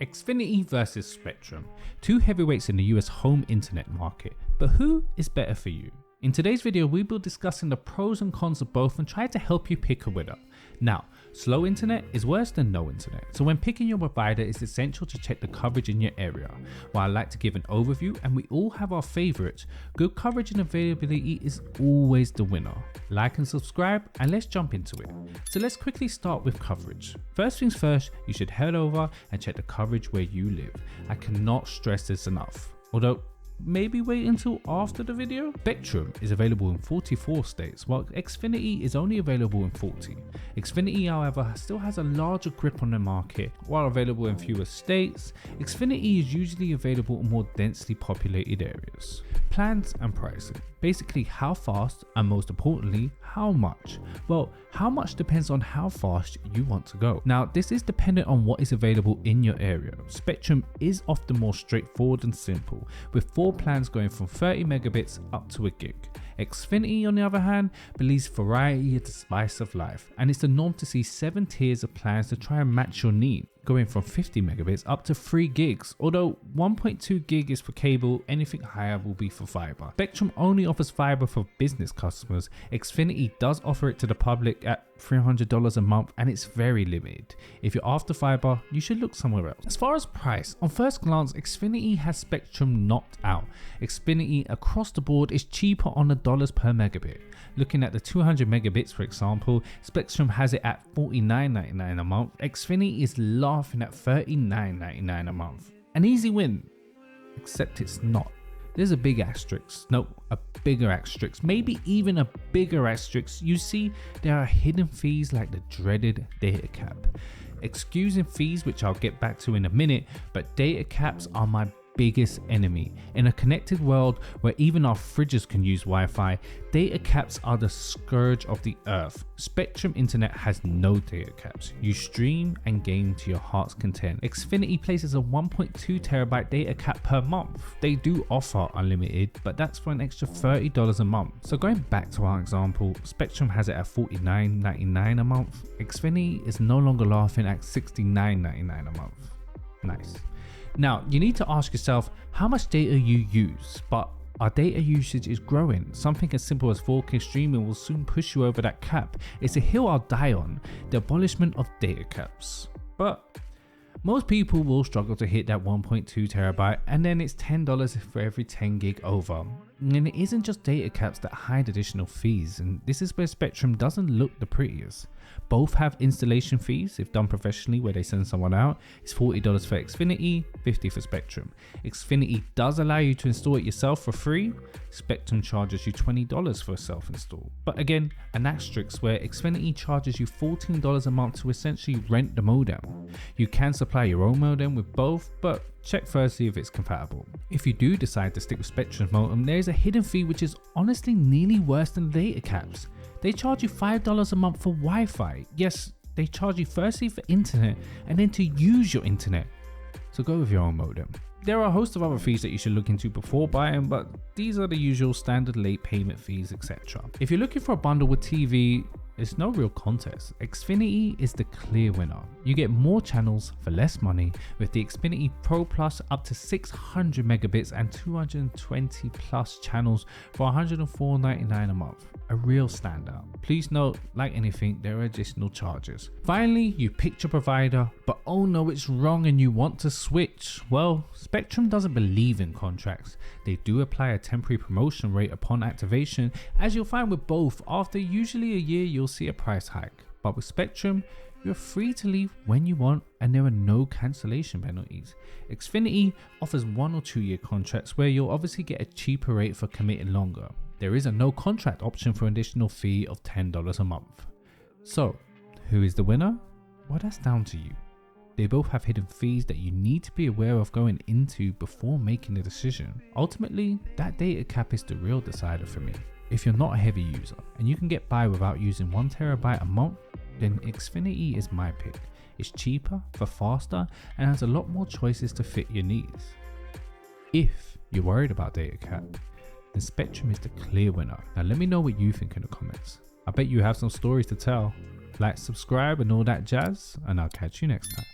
Xfinity versus Spectrum, two heavyweights in the US home internet market, but who is better for you? In today's video, we will be discussing the pros and cons of both and try to help you pick a winner. Now, slow internet is worse than no internet, so when picking your provider, it's essential to check the coverage in your area. While I like to give an overview and we all have our favorites, good coverage and availability is always the winner. Like and subscribe, and let's jump into it. So let's quickly start with coverage. First things first, you should head over and check the coverage where you live. I cannot stress this enough. Although, maybe wait until after the video? Spectrum is available in 44 states, while Xfinity is only available in 40. Xfinity, however, still has a larger grip on the market. While available in fewer states, Xfinity is usually available in more densely populated areas. Plans and pricing. Basically, how fast, and most importantly, how much? Well, how much depends on how fast you want to go. Now, this is dependent on what is available in your area. Spectrum is often more straightforward and simple, with 4 plans going from 30 megabits up to a gig. Xfinity, on the other hand, believes variety is the spice of life, and it's the norm to see 7 tiers of plans to try and match your need, going from 50 megabits up to 3 gigs, although 1.2 gig is for cable, anything higher will be for fiber. Spectrum only offers fiber for business customers. Xfinity does offer it to the public at $300 a month, and it's very limited. If you're after fiber, you should look somewhere else. As far as price, on first glance, Xfinity has Spectrum knocked out. Xfinity across the board is cheaper on the dollars per megabit. Looking at the 200 megabits, for example, Spectrum has it at $49.99 a month. Xfinity is laughing at $39.99 a month. An easy win, except it's not. There's a big asterisk, no, a bigger asterisk, maybe even a bigger asterisk. You see, there are hidden fees like the dreaded data cap. Excusing fees, which I'll get back to in a minute, but data caps are my biggest enemy. In a connected world where even our fridges can use Wi-Fi, data caps are the scourge of the earth. Spectrum Internet has no data caps. You stream and game to your heart's content. Xfinity places a 1.2 terabyte data cap per month. They do offer unlimited, but that's for an extra $30 a month. So going back to our example, Spectrum has it at $49.99 a month. Xfinity is no longer laughing at $69.99 a month. Nice. Now, you need to ask yourself how much data you use, but our data usage is growing. Something as simple as 4K streaming will soon push you over that cap. It's a hill I'll die on, the abolishment of data caps. But most people will struggle to hit that 1.2 terabyte, and then it's $10 for every 10 gig over. And it isn't just data caps that hide additional fees, and this is where Spectrum doesn't look the prettiest. Both have installation fees if done professionally, where they send someone out. It's $40 for Xfinity, $50 for Spectrum. Xfinity does allow you to install it yourself for free. Spectrum charges you $20 for a self-install. But again, an asterisk where Xfinity charges you $14 a month to essentially rent the modem. You can supply your own modem with both, but check firstly if it's compatible. If you do decide to stick with Spectrum's modem, there is a hidden fee which is honestly nearly worse than the data caps. They charge you $5 a month for Wi-Fi. Yes, they charge you firstly for internet and then to use your internet. So go with your own modem. There are a host of other fees that you should look into before buying, but these are the usual standard late payment fees, etc. If you're looking for a bundle with TV, it's no real contest. Xfinity is the clear winner. You get more channels for less money with the Xfinity Pro Plus, up to 600 megabits and 220 plus channels for $104.99 a month. A real standout. Please note, like anything, there are additional charges. Finally, you picked your provider, but oh no, it's wrong and you want to switch. Well, Spectrum doesn't believe in contracts. They do apply a temporary promotion rate upon activation, as you'll find with both. After usually a year, you'll see a price hike. But with Spectrum, you're free to leave when you want and there are no cancellation penalties. Xfinity offers 1 or 2 year contracts where you'll obviously get a cheaper rate for committing longer. There is a no contract option for an additional fee of $10 a month. So, who is the winner? Well, that's down to you. They both have hidden fees that you need to be aware of going into before making a decision. Ultimately, that data cap is the real decider for me. If you're not a heavy user and you can get by without using 1 terabyte a month, then Xfinity is my pick. It's cheaper, for faster, and has a lot more choices to fit your needs. If you're worried about data cap, then Spectrum is the clear winner. Now let me know what you think in the comments. I bet you have some stories to tell. Like, subscribe and all that jazz, and I'll catch you next time.